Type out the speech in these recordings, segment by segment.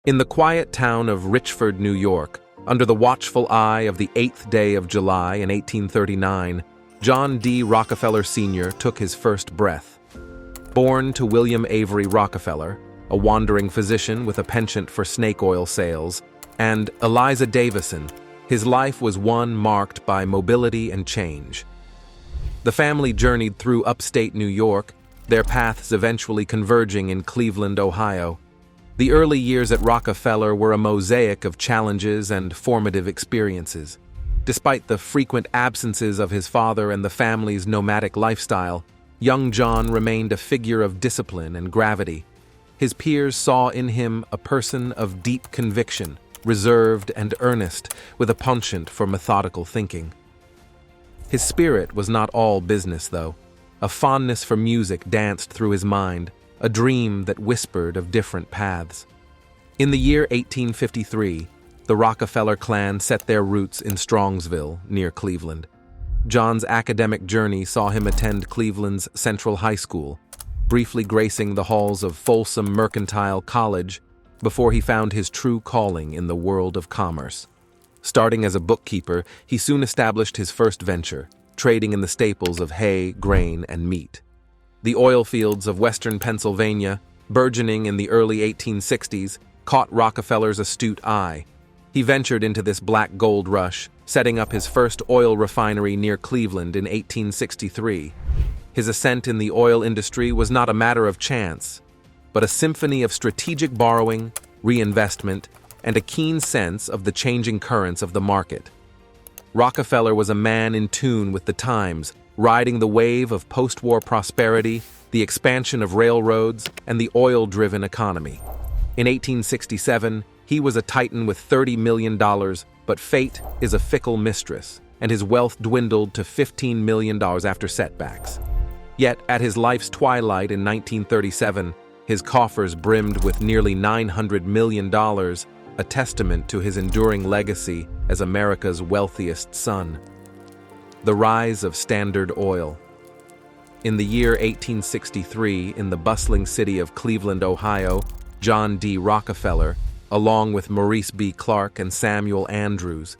In the quiet town of Richford, New York, under the watchful eye of the 8th day of July in 1839, John D. Rockefeller Sr. took his first breath. Born to William Avery Rockefeller, a wandering physician with a penchant for snake oil sales, and Eliza Davison, his life was one marked by mobility and change. The family journeyed through upstate New York, their paths eventually converging in Cleveland, Ohio. The early years at Rockefeller were a mosaic of challenges and formative experiences. Despite the frequent absences of his father and the family's nomadic lifestyle, young John remained a figure of discipline and gravity. His peers saw in him a person of deep conviction, reserved and earnest, with a penchant for methodical thinking. His spirit was not all business, though. A fondness for music danced through his mind, a dream that whispered of different paths. In the year 1853, the Rockefeller clan set their roots in Strongsville, near Cleveland. John's academic journey saw him attend Cleveland's Central High School, briefly gracing the halls of Folsom Mercantile College before he found his true calling in the world of commerce. Starting as a bookkeeper, he soon established his first venture, trading in the staples of hay, grain, and meat. The oil fields of western Pennsylvania, burgeoning in the early 1860s, caught Rockefeller's astute eye. He ventured into this black gold rush, setting up his first oil refinery near Cleveland in 1863. His ascent in the oil industry was not a matter of chance, but a symphony of strategic borrowing, reinvestment, and a keen sense of the changing currents of the market. Rockefeller was a man in tune with the times, riding the wave of post-war prosperity, the expansion of railroads, and the oil-driven economy. In 1867, he was a titan with $30 million, but fate is a fickle mistress, and his wealth dwindled to $15 million after setbacks. Yet, at his life's twilight in 1937, his coffers brimmed with nearly $900 million, a testament to his enduring legacy as America's wealthiest son. The rise of Standard Oil. In the year 1863, in the bustling city of Cleveland, Ohio, John D. Rockefeller, along with Maurice B. Clark and Samuel Andrews,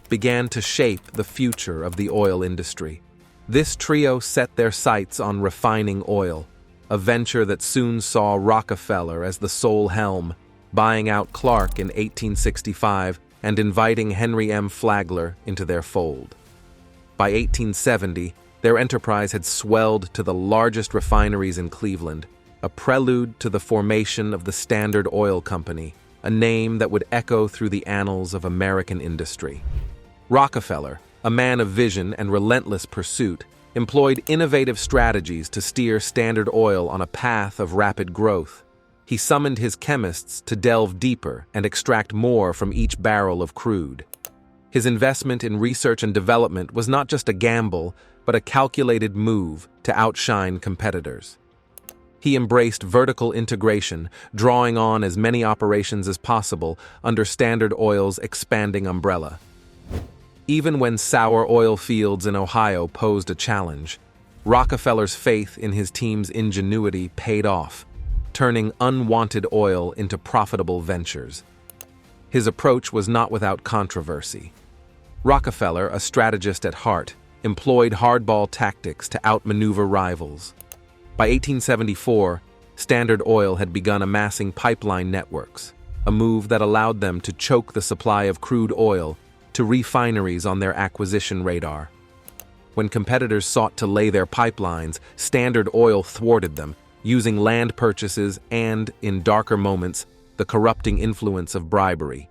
began to shape the future of the oil industry. This trio set their sights on refining oil, a venture that soon saw Rockefeller as the sole helm, buying out Clark in 1865 and inviting Henry M. Flagler into their fold. By 1870, their enterprise had swelled to the largest refineries in Cleveland, a prelude to the formation of the Standard Oil Company, a name that would echo through the annals of American industry. Rockefeller, a man of vision and relentless pursuit, employed innovative strategies to steer Standard Oil on a path of rapid growth. He summoned his chemists to delve deeper and extract more from each barrel of crude. His investment in research and development was not just a gamble, but a calculated move to outshine competitors. He embraced vertical integration, drawing on as many operations as possible under Standard Oil's expanding umbrella. Even when sour oil fields in Ohio posed a challenge, Rockefeller's faith in his team's ingenuity paid off, turning unwanted oil into profitable ventures. His approach was not without controversy. Rockefeller, a strategist at heart, employed hardball tactics to outmaneuver rivals. By 1874, Standard Oil had begun amassing pipeline networks, a move that allowed them to choke the supply of crude oil to refineries on their acquisition radar. When competitors sought to lay their pipelines, Standard Oil thwarted them, using land purchases and, in darker moments, the corrupting influence of bribery.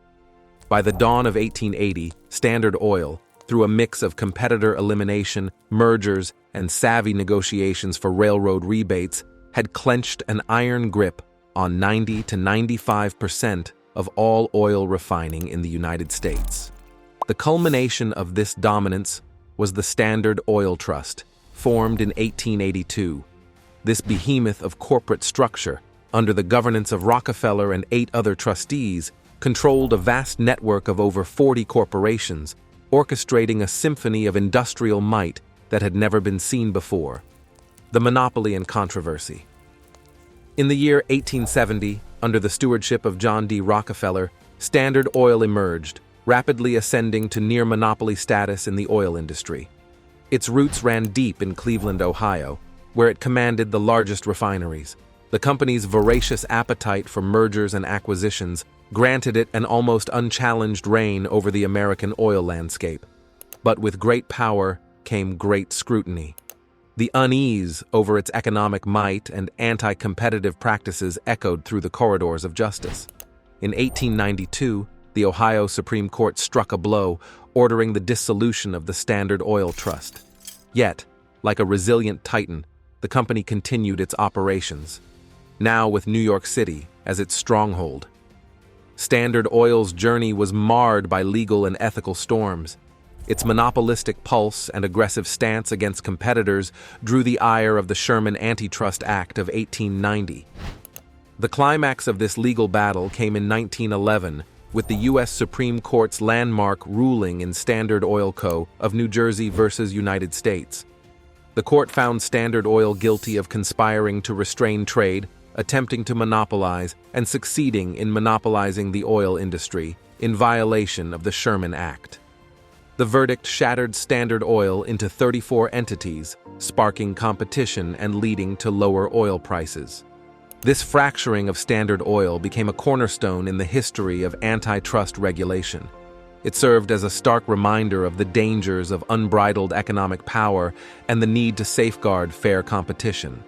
By the dawn of 1880, Standard Oil, through a mix of competitor elimination, mergers, and savvy negotiations for railroad rebates, had clenched an iron grip on 90 to 95% of all oil refining in the United States. The culmination of this dominance was the Standard Oil Trust, formed in 1882. This behemoth of corporate structure, under the governance of Rockefeller and 8 other trustees, controlled a vast network of over 40 corporations, orchestrating a symphony of industrial might that had never been seen before. The monopoly and controversy. In the year 1870, Under the stewardship of John D. Rockefeller, Standard Oil emerged, rapidly ascending to near-monopoly status in the oil industry. Its roots ran deep in Cleveland, Ohio, where it commanded the largest refineries. The company's voracious appetite for mergers and acquisitions granted it an almost unchallenged reign over the American oil landscape. But with great power came great scrutiny. The unease over its economic might and anti-competitive practices echoed through the corridors of justice. In 1892, the Ohio Supreme Court struck a blow, ordering the dissolution of the Standard Oil Trust. Yet, like a resilient titan, the company continued its operations, now with New York City as its stronghold. Standard Oil's journey was marred by legal and ethical storms. Its monopolistic pulse and aggressive stance against competitors drew the ire of the Sherman Antitrust Act of 1890. The climax of this legal battle came in 1911 with the U.S. Supreme Court's landmark ruling in Standard Oil Co. of New Jersey versus United States. The court found Standard Oil guilty of conspiring to restrain trade, attempting to monopolize, and succeeding in monopolizing the oil industry in violation of the Sherman Act. The verdict shattered Standard Oil into 34 entities, sparking competition and leading to lower oil prices. This fracturing of Standard Oil became a cornerstone in the history of antitrust regulation. It served as a stark reminder of the dangers of unbridled economic power and the need to safeguard fair competition.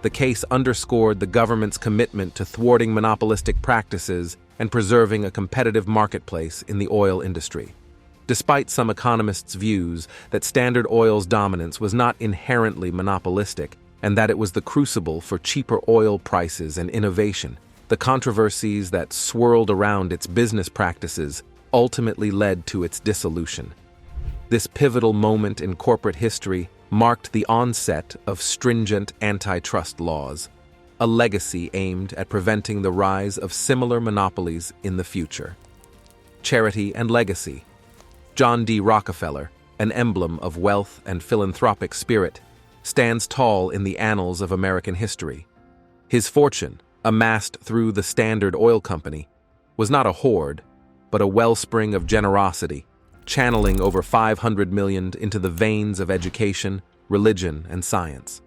The case underscored the government's commitment to thwarting monopolistic practices and preserving a competitive marketplace in the oil industry. Despite some economists' views that Standard Oil's dominance was not inherently monopolistic and that it was the crucible for cheaper oil prices and innovation, the controversies that swirled around its business practices ultimately led to its dissolution. This pivotal moment in corporate history marked the onset of stringent antitrust laws, a legacy aimed at preventing the rise of similar monopolies in the future. Charity and legacy. John D. Rockefeller, an emblem of wealth and philanthropic spirit, stands tall in the annals of American history. His fortune, amassed through the Standard Oil Company, was not a hoard, but a wellspring of generosity, channeling over $500 million into the veins of education, religion, and science.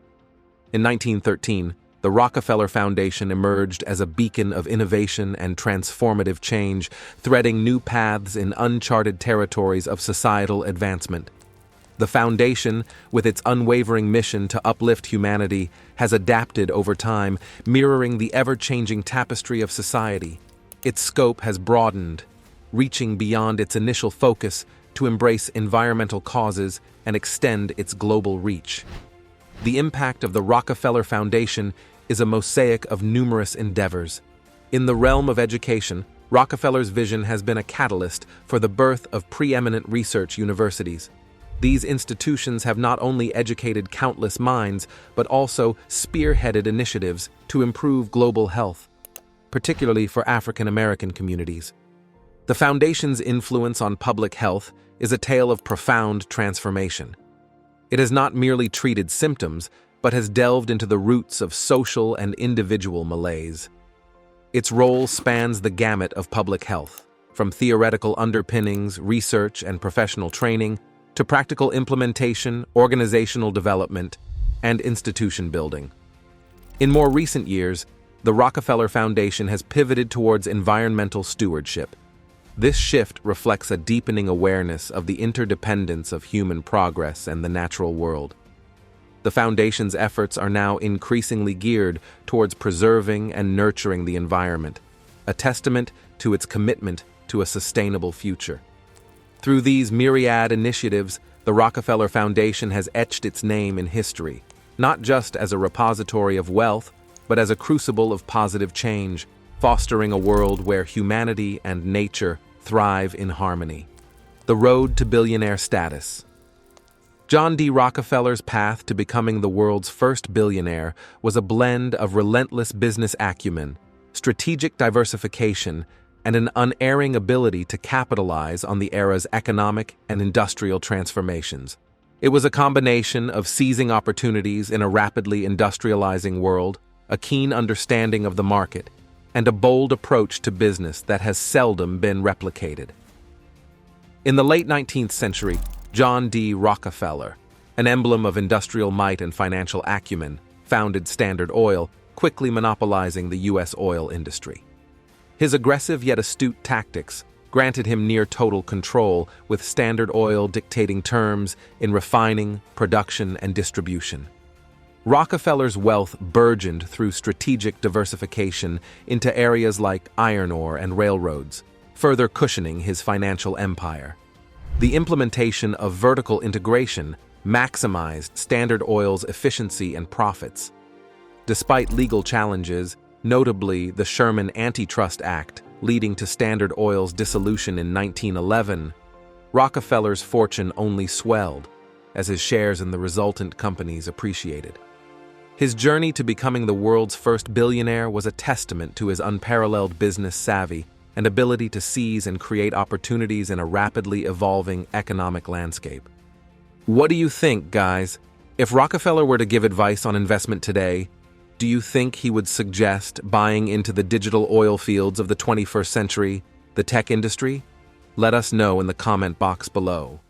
In 1913, the Rockefeller Foundation emerged as a beacon of innovation and transformative change, threading new paths in uncharted territories of societal advancement. The foundation, with its unwavering mission to uplift humanity, has adapted over time, mirroring the ever-changing tapestry of society. Its scope has broadened, reaching beyond its initial focus to embrace environmental causes and extend its global reach. The impact of the Rockefeller Foundation is a mosaic of numerous endeavors. In the realm of education, Rockefeller's vision has been a catalyst for the birth of preeminent research universities. These institutions have not only educated countless minds, but also spearheaded initiatives to improve global health, particularly for African American communities. The Foundation's influence on public health is a tale of profound transformation. It has not merely treated symptoms, but has delved into the roots of social and individual malaise. Its role spans the gamut of public health, from theoretical underpinnings, research, and professional training, to practical implementation, organizational development, and institution building. In more recent years, the Rockefeller Foundation has pivoted towards environmental stewardship. This shift reflects a deepening awareness of the interdependence of human progress and the natural world. The Foundation's efforts are now increasingly geared towards preserving and nurturing the environment, a testament to its commitment to a sustainable future. Through these myriad initiatives, the Rockefeller Foundation has etched its name in history, not just as a repository of wealth, but as a crucible of positive change, fostering a world where humanity and nature thrive in harmony. The road to billionaire status. John D. Rockefeller's path to becoming the world's first billionaire was a blend of relentless business acumen, strategic diversification, and an unerring ability to capitalize on the era's economic and industrial transformations. It was a combination of seizing opportunities in a rapidly industrializing world, a keen understanding of the market, and a bold approach to business that has seldom been replicated. In the late 19th century, John D. Rockefeller, an emblem of industrial might and financial acumen, founded Standard Oil, quickly monopolizing the U.S. oil industry. His aggressive yet astute tactics granted him near-total control, with Standard Oil dictating terms in refining, production, and distribution. Rockefeller's wealth burgeoned through strategic diversification into areas like iron ore and railroads, further cushioning his financial empire. The implementation of vertical integration maximized Standard Oil's efficiency and profits. Despite legal challenges, notably the Sherman Antitrust Act leading to Standard Oil's dissolution in 1911, Rockefeller's fortune only swelled as his shares in the resultant companies appreciated. His journey to becoming the world's first billionaire was a testament to his unparalleled business savvy and ability to seize and create opportunities in a rapidly evolving economic landscape. What do you think, guys? If Rockefeller were to give advice on investment today, do you think he would suggest buying into the digital oil fields of the 21st century, the tech industry? Let us know in the comment box below.